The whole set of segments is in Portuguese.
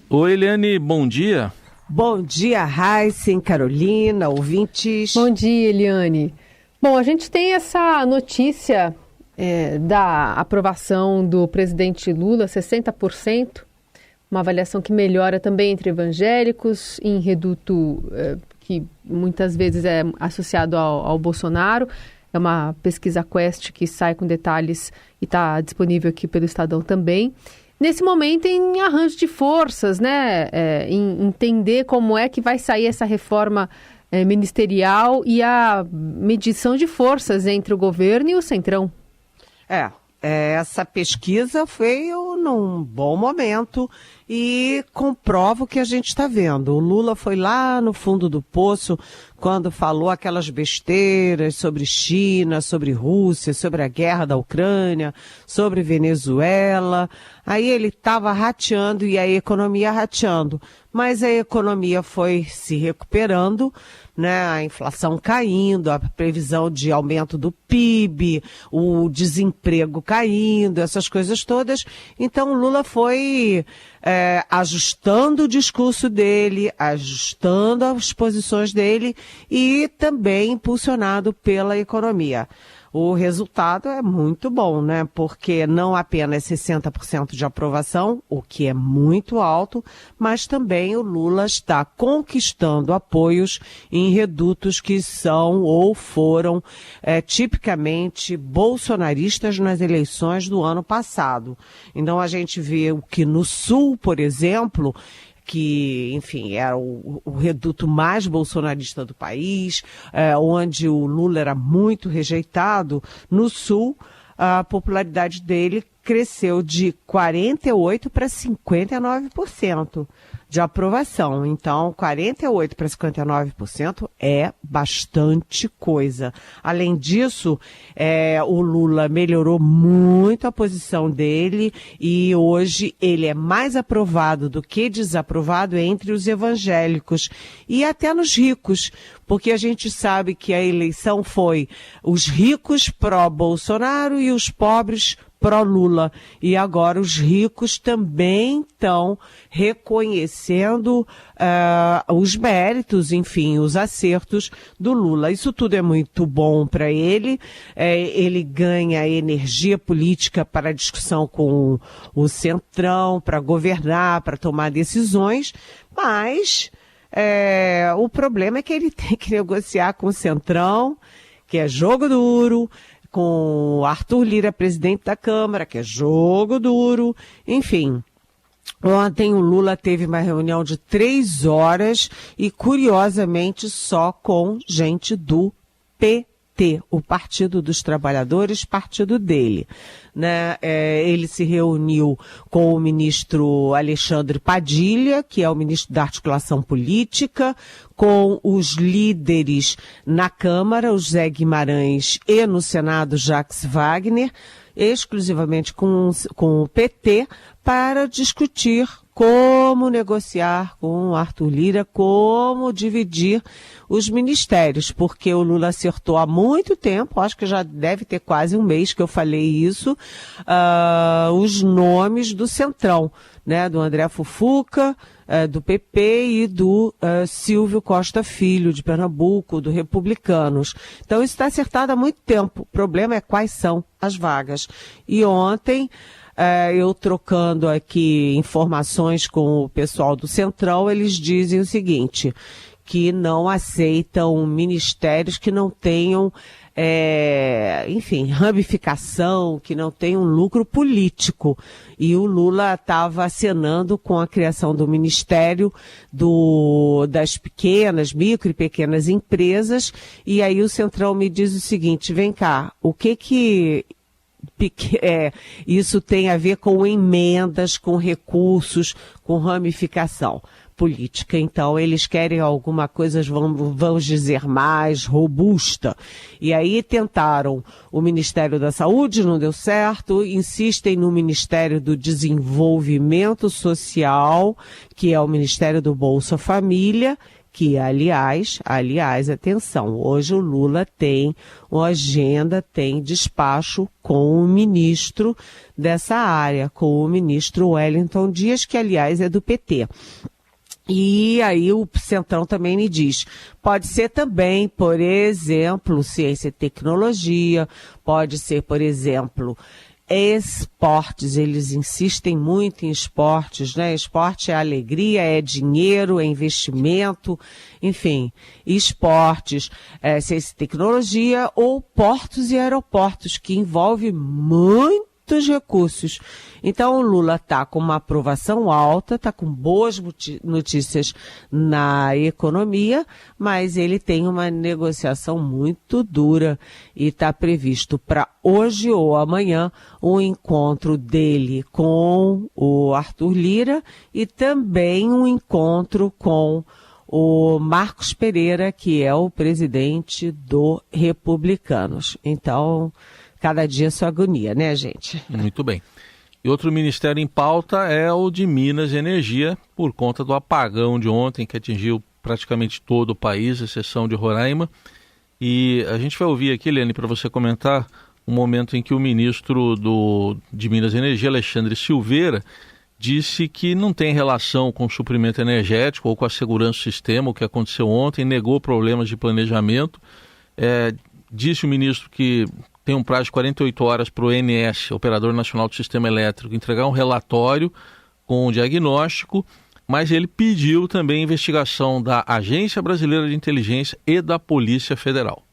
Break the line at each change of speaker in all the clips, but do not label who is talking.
Oi, Eliane, bom dia.
Bom dia, Raíssen, Carolina, ouvintes.
Bom dia, Eliane. Bom, a gente tem essa notícia da aprovação do presidente Lula, 60%, uma avaliação que melhora também entre evangélicos, em reduto que muitas vezes é associado ao Bolsonaro. É uma pesquisa Quest que sai com detalhes e está disponível aqui pelo Estadão também. Nesse momento, em arranjo de forças, né? Em entender como é que vai sair essa reforma ministerial e a medição de forças entre o governo e o Centrão.
Essa pesquisa veio num bom momento e comprova o que a gente está vendo. O Lula foi lá no fundo do poço quando falou aquelas besteiras sobre China, sobre Rússia, sobre a guerra da Ucrânia, sobre Venezuela. Aí ele estava rateando e a economia rateando. Mas a economia foi se recuperando, né? A inflação caindo, a previsão de aumento do PIB, o desemprego caindo, essas coisas todas. Então o Lula foi ajustando o discurso dele, ajustando as posições dele e também impulsionado pela economia. O resultado é muito bom, né? Porque não apenas 60% de aprovação, o que é muito alto, mas também o Lula está conquistando apoios em redutos que são ou foram tipicamente bolsonaristas nas eleições do ano passado. Então a gente vê o que no Sul, por exemplo, que, enfim, era o reduto mais bolsonarista do país, onde o Lula era muito rejeitado, no Sul, a popularidade dele cresceu de 48% para 59% de aprovação. Então, 48% para 59% é bastante coisa. Além disso, o Lula melhorou muito a posição dele e hoje ele é mais aprovado do que desaprovado entre os evangélicos e até nos ricos, porque a gente sabe que a eleição foi os ricos pró-Bolsonaro e os pobres pró-Lula. E agora os ricos também estão reconhecendo os méritos, enfim, os acertos do Lula. Isso tudo é muito bom para ele. Ele ganha energia política para a discussão com o Centrão, para governar, para tomar decisões, mas o problema é que ele tem que negociar com o Centrão, que é jogo duro, com Arthur Lira, presidente da Câmara, que é jogo duro, enfim. Ontem o Lula teve uma reunião de 3 horas e, curiosamente, só com gente do PT, o Partido dos Trabalhadores, partido dele, né? Ele se reuniu com o ministro Alexandre Padilha, que é o ministro da Articulação Política, com os líderes na Câmara, o Zé Guimarães, e no Senado, Jacques Wagner, exclusivamente com o PT, para discutir como negociar com o Arthur Lira, como dividir os ministérios, porque o Lula acertou há muito tempo, acho que já deve ter quase um mês que eu falei isso, os nomes do Centrão, né, do André Fufuca, do PP e do Silvio Costa Filho, de Pernambuco, do Republicanos. Então isso está acertado há muito tempo. O problema é quais são as vagas. E ontem, eu trocando aqui informações com o pessoal do Centrão, eles dizem o seguinte, que não aceitam ministérios que não tenham, enfim, ramificação, que não tenham lucro político. E o Lula estava acenando com a criação do Ministério das pequenas, micro e pequenas empresas, e aí o Centrão me diz o seguinte, vem cá, o que isso tem a ver com emendas, com recursos, com ramificação política. Então, eles querem alguma coisa, vamos dizer, mais robusta. E aí tentaram o Ministério da Saúde, não deu certo, insistem no Ministério do Desenvolvimento Social, que é o Ministério do Bolsa Família, que, aliás, atenção, hoje o Lula tem uma agenda, tem despacho com o ministro dessa área, com o ministro Wellington Dias, que, aliás, é do PT. E aí o Centrão também me diz, pode ser também, por exemplo, ciência e tecnologia, pode ser, por exemplo, esportes, eles insistem muito em esportes, né? Esporte é alegria, é dinheiro, é investimento, enfim, esportes, ciência e tecnologia ou portos e aeroportos, que envolve muitos recursos. Então o Lula está com uma aprovação alta, está com boas notícias na economia, mas ele tem uma negociação muito dura e está previsto para hoje ou amanhã um encontro dele com o Arthur Lira e também um encontro com o Marcos Pereira, que é o presidente do Republicanos. Então, cada dia sua agonia, né, gente?
Muito bem. E outro ministério em pauta é o de Minas e Energia, por conta do apagão de ontem, que atingiu praticamente todo o país, exceção de Roraima. E a gente vai ouvir aqui, Eliane, para você comentar um momento em que o ministro de Minas e Energia, Alexandre Silveira, disse que não tem relação com o suprimento energético ou com a segurança do sistema, o que aconteceu ontem, negou problemas de planejamento. Disse o ministro que tem um prazo de 48 horas para o ONS, Operador Nacional do Sistema Elétrico, entregar um relatório com um diagnóstico, mas ele pediu também a investigação da Agência Brasileira de Inteligência e da Polícia Federal.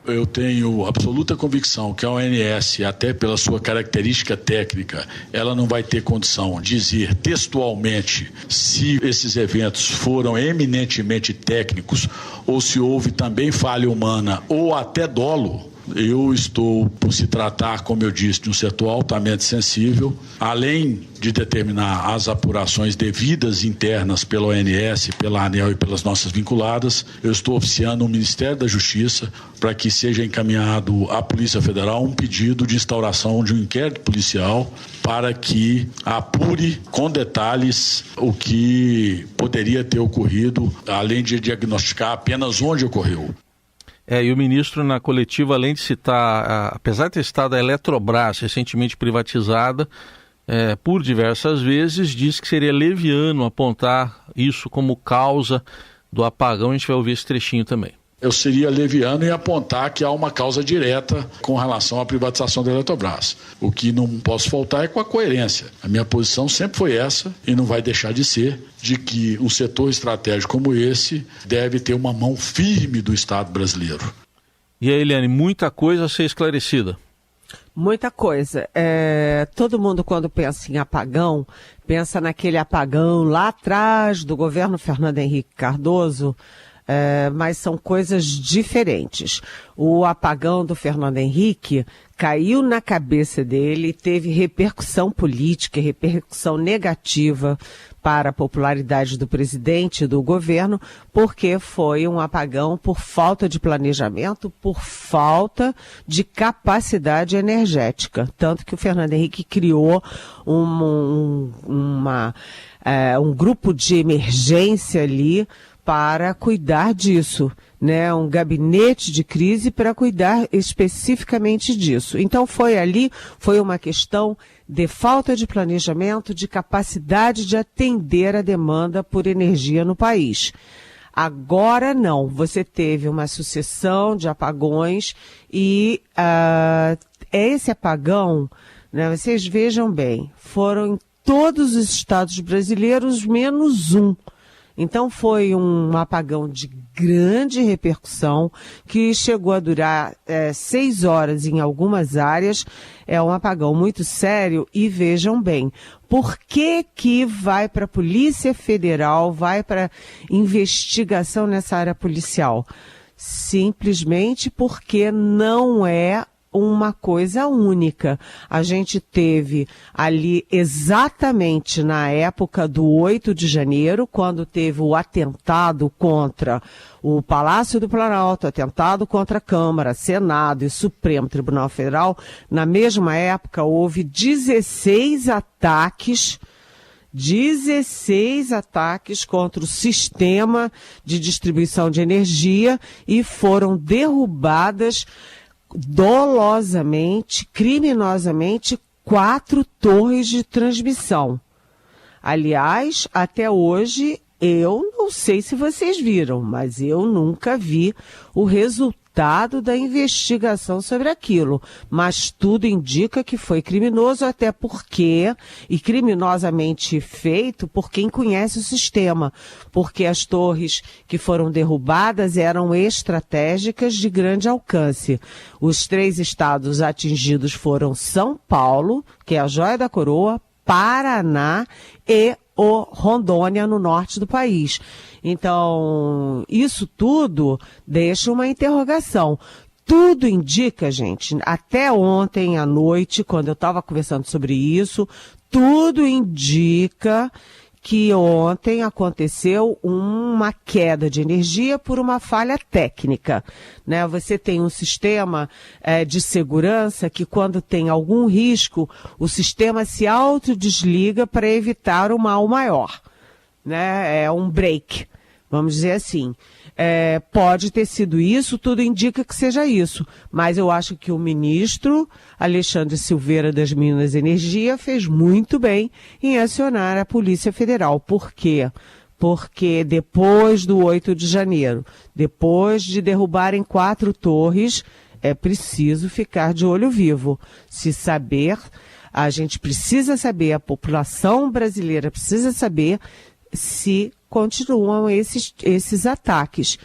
Eu tenho absoluta convicção que a ONS, até pela sua característica técnica, ela não vai ter condição de dizer textualmente se esses eventos foram eminentemente técnicos ou se houve também falha humana ou até dolo. Eu estou, por se tratar, como eu disse, de um setor altamente sensível, além de determinar as apurações devidas internas pela ONS, pela ANEEL e pelas nossas vinculadas, eu estou oficiando o Ministério da Justiça para que seja encaminhado à Polícia Federal um pedido de instauração de um inquérito policial para que apure com detalhes o que poderia ter ocorrido, além de diagnosticar apenas onde ocorreu.
E o ministro, na coletiva, além de citar, apesar de ter citado a Eletrobras, recentemente privatizada, por diversas vezes, disse que seria leviano apontar isso como causa do apagão. A gente vai ouvir esse trechinho também.
Eu seria leviano em apontar que há uma causa direta com relação à privatização da Eletrobras. O que não posso faltar é com a coerência. A minha posição sempre foi essa, e não vai deixar de ser, de que um setor estratégico como esse deve ter uma mão firme do Estado brasileiro.
E aí, Eliane, muita coisa a ser esclarecida.
Muita coisa. Todo mundo, quando pensa em apagão, pensa naquele apagão lá atrás do governo Fernando Henrique Cardoso, mas são coisas diferentes. O apagão do Fernando Henrique caiu na cabeça dele, teve repercussão política, repercussão negativa para a popularidade do presidente e do governo, porque foi um apagão por falta de planejamento, por falta de capacidade energética. Tanto que o Fernando Henrique criou um grupo de emergência ali para cuidar disso, né? Um gabinete de crise para cuidar especificamente disso. Então foi uma questão de falta de planejamento, de capacidade de atender a demanda por energia no país. Agora não, você teve uma sucessão de apagões e esse apagão, né, vocês vejam bem, foram em todos os estados brasileiros menos um. Então foi um apagão de grande repercussão, que chegou a durar 6 horas em algumas áreas. É um apagão muito sério e vejam bem, por que vai para a Polícia Federal, vai para investigação nessa área policial? Simplesmente porque não é uma coisa única. A gente teve ali exatamente na época do 8 de janeiro, quando teve o atentado contra o Palácio do Planalto, atentado contra a Câmara, Senado e Supremo Tribunal Federal. Na mesma época houve 16 ataques 16 ataques contra o sistema de distribuição de energia e foram derrubadas dolosamente, criminosamente, 4 torres de transmissão. Aliás, até hoje, eu não sei se vocês viram, mas eu nunca vi o resultado da investigação sobre aquilo. Mas tudo indica que foi criminoso, até porque, e criminosamente feito por quem conhece o sistema, porque as torres que foram derrubadas eram estratégicas de grande alcance. Os 3 estados atingidos foram São Paulo, que é a joia da coroa, Paraná e Rondônia, no norte do país. Então, isso tudo deixa uma interrogação. Tudo indica, gente, até ontem à noite, quando eu estava conversando sobre isso, tudo indica que ontem aconteceu uma queda de energia por uma falha técnica, né? Você tem um sistema de segurança que, quando tem algum risco, o sistema se autodesliga para evitar o mal maior, né? É um break, vamos dizer assim. Pode ter sido isso, tudo indica que seja isso, mas eu acho que o ministro Alexandre Silveira das Minas e Energia fez muito bem em acionar a Polícia Federal. Por quê? Porque depois do 8 de janeiro, depois de derrubarem 4 torres, é preciso ficar de olho vivo. A gente precisa saber, a população brasileira precisa saber se continuam esses ataques.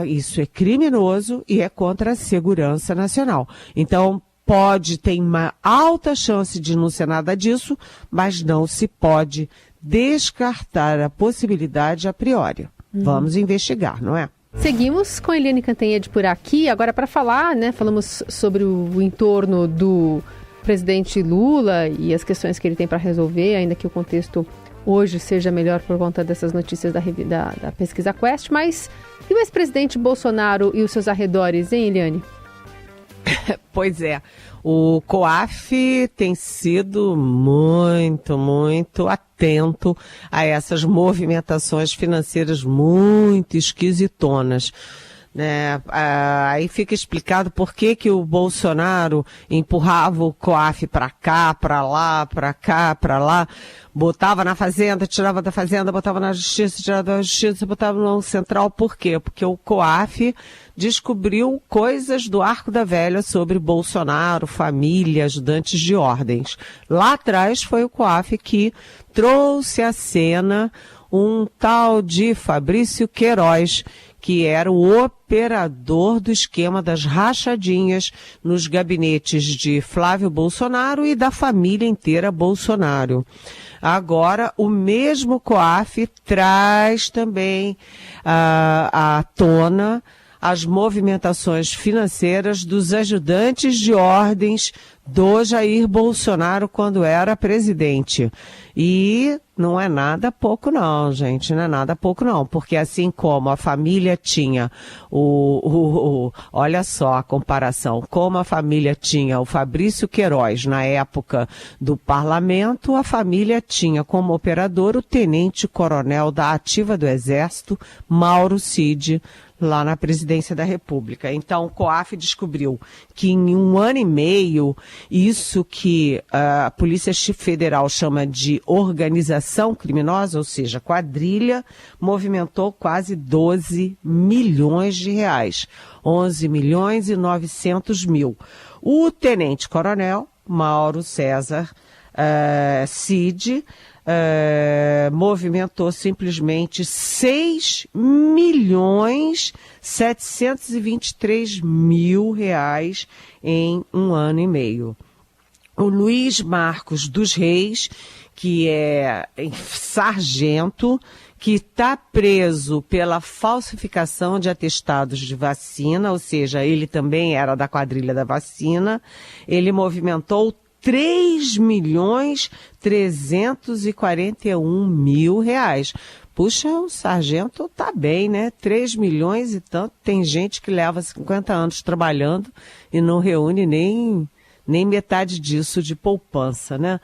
Isso é criminoso e é contra a segurança nacional. Então, ter uma alta chance de não ser nada disso, mas não se pode descartar a possibilidade a priori. Vamos investigar, não é?
Seguimos com a Eliane Cantanhede por aqui, agora para falar, né? Falamos sobre o entorno do presidente Lula e as questões que ele tem para resolver, ainda que o contexto hoje seja melhor por conta dessas notícias da pesquisa Quest, mas e o ex-presidente Bolsonaro e os seus arredores, hein, Eliane?
Pois é, o COAF tem sido muito, muito atento a essas movimentações financeiras muito esquisitonas. Aí fica explicado por que o Bolsonaro empurrava o COAF para cá, para lá, para cá, para lá, botava na Fazenda, tirava da Fazenda, botava na Justiça, tirava da Justiça, botava no Central. Por quê? Porque o COAF descobriu coisas do Arco da Velha sobre Bolsonaro, família, ajudantes de ordens. Lá atrás foi o COAF que trouxe à cena um tal de Fabrício Queiroz, que era o operador do esquema das rachadinhas nos gabinetes de Flávio Bolsonaro e da família inteira Bolsonaro. Agora, o mesmo COAF traz também à tona as movimentações financeiras dos ajudantes de ordens do Jair Bolsonaro quando era presidente. E não é nada pouco não, gente, não é nada pouco não, porque assim como a família tinha olha só a comparação, como a família tinha o Fabrício Queiroz na época do parlamento, a família tinha como operador o tenente-coronel da Ativa do Exército, Mauro Cid, lá na presidência da República. Então, o COAF descobriu que em 1 ano e meio, isso que a Polícia Federal chama de organização criminosa, ou seja, quadrilha, movimentou quase 12 milhões de reais, 11 milhões e 900 mil. O tenente-coronel, Mauro César Cid, movimentou simplesmente 6 milhões 723 mil reais em 1 ano e meio. O Luiz Marcos dos Reis, que é sargento, que está preso pela falsificação de atestados de vacina, ou seja, ele também era da quadrilha da vacina, ele movimentou 3 milhões 341 mil reais. Puxa, o sargento tá bem, né? 3 milhões e tanto. Tem gente que leva 50 anos trabalhando e não reúne nem metade disso de poupança, né?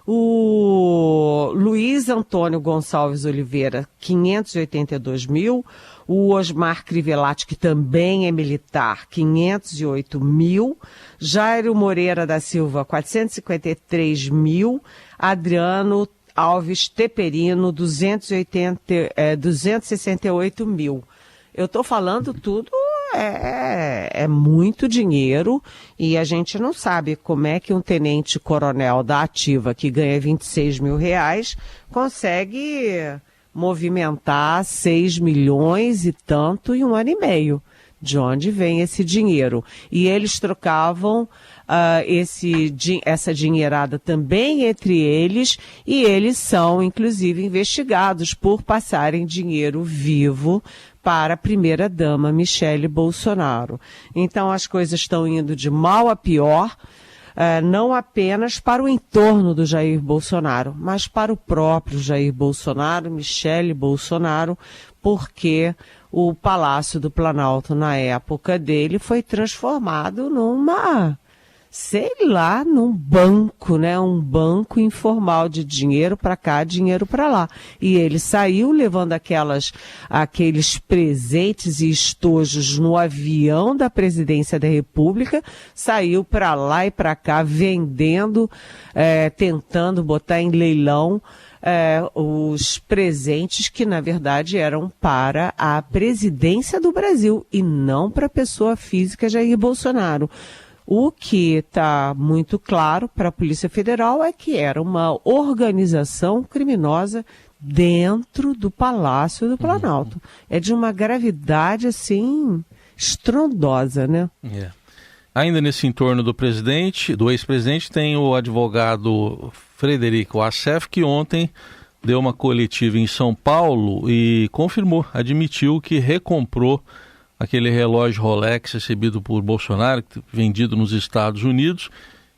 O Luiz Antônio Gonçalves Oliveira, 582 mil. O Osmar Crivellati, que também é militar, 508 mil. Jairo Moreira da Silva, 453 mil. Adriano Alves Teperino, 268 mil. Eu estou falando tudo, é muito dinheiro, e a gente não sabe como é que um tenente-coronel da Ativa, que ganha 26 mil reais, consegue movimentar 6 milhões e tanto em um ano e meio. De onde vem esse dinheiro? E eles trocavam essa dinheirada também entre eles, e eles são, inclusive, investigados por passarem dinheiro vivo para a primeira-dama Michele Bolsonaro. Então as coisas estão indo de mal a pior, não apenas para o entorno do Jair Bolsonaro, mas para o próprio Jair Bolsonaro, Michele Bolsonaro, porque o Palácio do Planalto, na época dele, foi transformado num banco, né? Um banco informal de dinheiro para cá, dinheiro para lá. E ele saiu levando aqueles presentes e estojos no avião da Presidência da República, saiu para lá e para cá vendendo, tentando botar em leilão os presentes que, na verdade, eram para a presidência do Brasil e não para a pessoa física Jair Bolsonaro. O que está muito claro para a Polícia Federal é que era uma organização criminosa dentro do Palácio do Planalto. É de uma gravidade, assim, estrondosa, né?
Ainda nesse entorno do ex-presidente, tem o advogado Frederico Wassef, que ontem deu uma coletiva em São Paulo e admitiu que recomprou aquele relógio Rolex recebido por Bolsonaro, vendido nos Estados Unidos.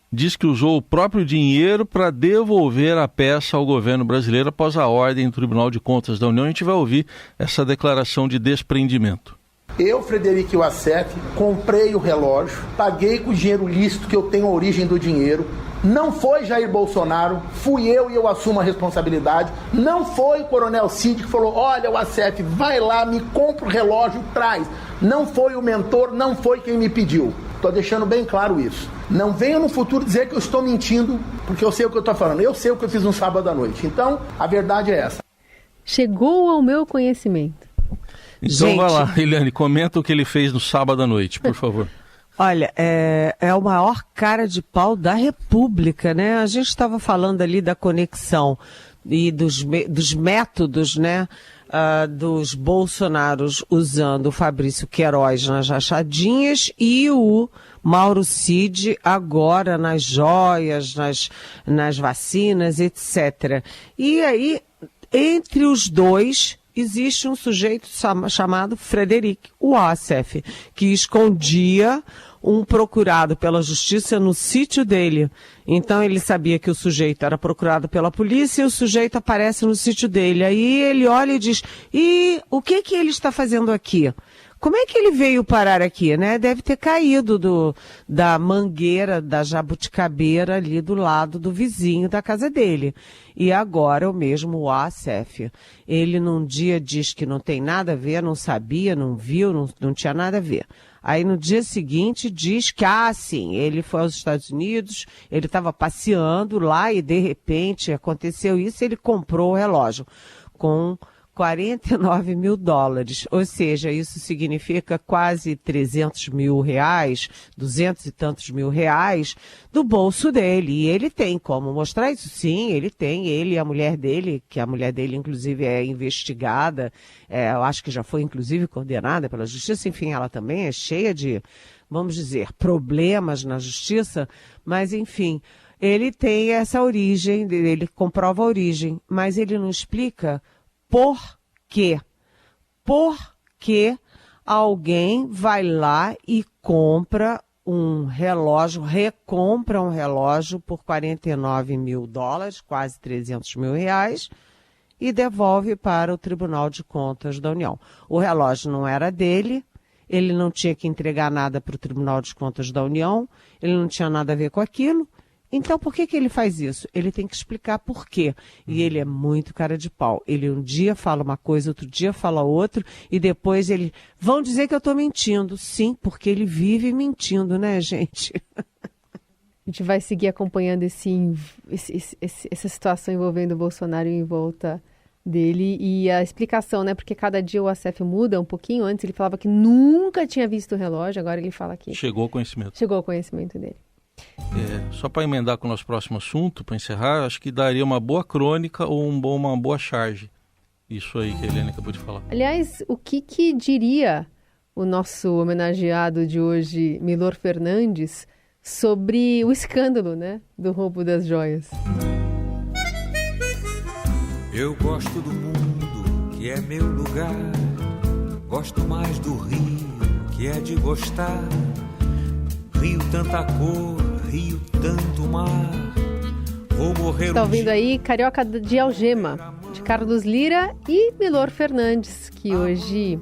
Diz que usou o próprio dinheiro para devolver a peça ao governo brasileiro após a ordem do Tribunal de Contas da União. A gente vai ouvir essa declaração de desprendimento.
Eu, Frederico Wassef, comprei o relógio, paguei com o dinheiro lícito, que eu tenho a origem do dinheiro. Não foi Jair Bolsonaro, fui eu e eu assumo a responsabilidade. Não foi o Coronel Cid que falou, olha, Wassef, vai lá, me compra o relógio, traz. Não foi o mentor, não foi quem me pediu. Estou deixando bem claro isso. Não venha no futuro dizer que eu estou mentindo, porque eu sei o que eu estou falando. Eu sei o que eu fiz no sábado à noite. Então, a verdade é essa.
Chegou ao meu conhecimento.
Então vai lá, Eliane, comenta o que ele fez no sábado à noite, por favor.
Olha, é o maior cara de pau da República, né? A gente estava falando ali da conexão e dos métodos, né? Dos Bolsonaros usando o Fabrício Queiroz nas rachadinhas e o Mauro Cid agora nas joias, nas vacinas, etc. E aí, entre os dois, existe um sujeito chamado Frederico Wassef, que escondia um procurado pela justiça no sítio dele. Então ele sabia que o sujeito era procurado pela polícia e o sujeito aparece no sítio dele. Aí ele olha e diz, e o que ele está fazendo aqui? Como é que ele veio parar aqui, né? Deve ter caído da mangueira, da jabuticabeira ali do lado do vizinho da casa dele. E agora o mesmo Wassef. Ele num dia diz que não tem nada a ver, não sabia, não viu, não tinha nada a ver. Aí no dia seguinte diz que, sim, ele foi aos Estados Unidos, ele estava passeando lá e de repente aconteceu isso, ele comprou o relógio com 49 mil dólares, ou seja, isso significa quase 300 mil reais, 200 e tantos mil reais do bolso dele, e ele tem como mostrar isso? Sim, ele tem, ele e a mulher dele, que a mulher dele inclusive é investigada, eu acho que já foi inclusive condenada pela justiça, enfim, ela também é cheia de, vamos dizer, problemas na justiça, mas enfim, ele tem essa origem, ele comprova a origem, mas ele não explica por quê? Por que alguém vai lá e compra um relógio, recompra um relógio por 49 mil dólares, quase 300 mil reais, e devolve para o Tribunal de Contas da União. O relógio não era dele, ele não tinha que entregar nada para o Tribunal de Contas da União, ele não tinha nada a ver com aquilo. Então, por que ele faz isso? Ele tem que explicar por quê. E ele é muito cara de pau. Ele um dia fala uma coisa, outro dia fala outra, e depois ele... Vão dizer que eu estou mentindo. Sim, porque ele vive mentindo, né, gente?
A gente vai seguir acompanhando essa situação envolvendo o Bolsonaro em volta dele e a explicação, né? Porque cada dia o Assef muda um pouquinho. Antes ele falava que nunca tinha visto o relógio, agora ele fala que...
Chegou ao conhecimento.
Chegou ao conhecimento dele.
Só para emendar com o nosso próximo assunto, para encerrar, acho que daria uma boa crônica ou uma boa charge. Isso aí que a Eliane acabou de falar.
Aliás, o que diria o nosso homenageado de hoje, Milor Fernandes, sobre o escândalo, né, do roubo das joias?
Eu gosto do mundo, que é meu lugar. Gosto mais do Rio, que é de gostar. Rio tanta cor, Rio tanto mar. Vou morrer.
Está ouvindo aí Carioca de Algema, de Carlos Lira e Milor Fernandes, que hoje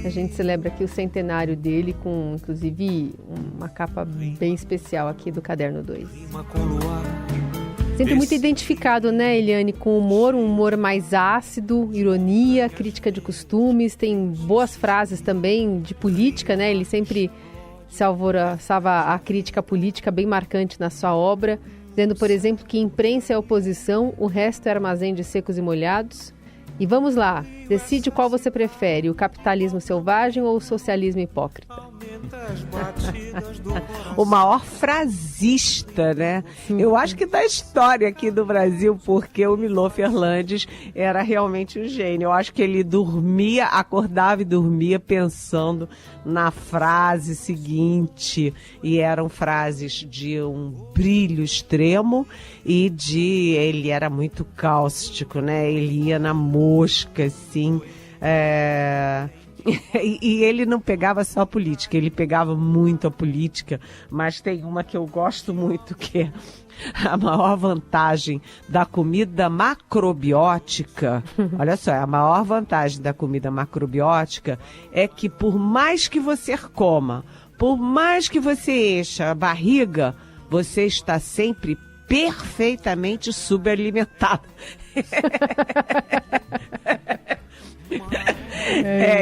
a gente celebra aqui o centenário dele, com inclusive uma capa bem especial aqui do Caderno 2. Sempre muito identificado, né, Eliane, com humor, um humor mais ácido, ironia, crítica de costumes, tem boas frases também de política, né, ele sempre se alvoroçava a crítica política bem marcante na sua obra, dizendo, por exemplo, que imprensa é oposição, o resto é armazém de secos e molhados. E vamos lá, decide qual você prefere, o capitalismo selvagem ou o socialismo hipócrita?
O maior frasista, né? Eu acho que da história aqui do Brasil, porque o Milor Fernandes era realmente um gênio. Eu acho que ele acordava e dormia pensando na frase seguinte, e eram frases de um brilho extremo e ele era muito cáustico, né? Ele ia na mosca, assim, E ele não pegava só a política, ele pegava muito a política, mas tem uma que eu gosto muito, que é a maior vantagem da comida macrobiótica. Olha só, a maior vantagem da comida macrobiótica é que por mais que você coma, por mais que você encha a barriga, você está sempre perfeitamente subalimentado.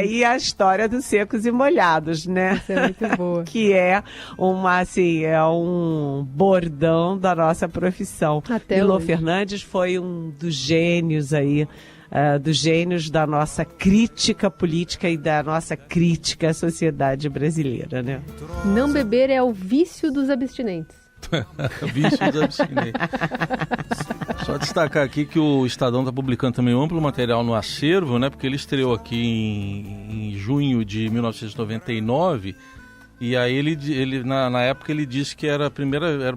E a história dos secos e molhados, né?
Isso é muito boa.
Que é um bordão da nossa profissão. Milor Fernandes foi um dos gênios aí, dos gênios da nossa crítica política e da nossa crítica à sociedade brasileira, né?
Não beber é o vício dos abstinentes.
Vício dos abstinentes. Só destacar aqui que o Estadão está publicando também um amplo material no acervo, né? Porque ele estreou aqui em junho de 1999 e aí ele na época ele disse que era o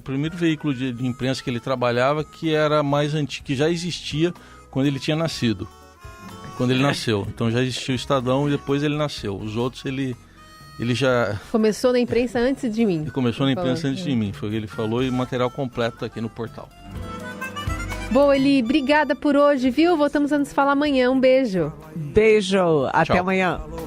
primeiro veículo de imprensa que ele trabalhava, que era mais antigo, que já existia quando ele tinha nascido. Quando ele nasceu. Então já existia o Estadão e depois ele nasceu. Os outros ele já...
Começou na imprensa antes de mim.
Ele começou na imprensa antes de mim, foi o que ele falou, e material completo aqui no portal.
Bom, Eli, obrigada por hoje, viu? Voltamos a nos falar amanhã. Um beijo.
Beijo, até
Tchau.
amanhã.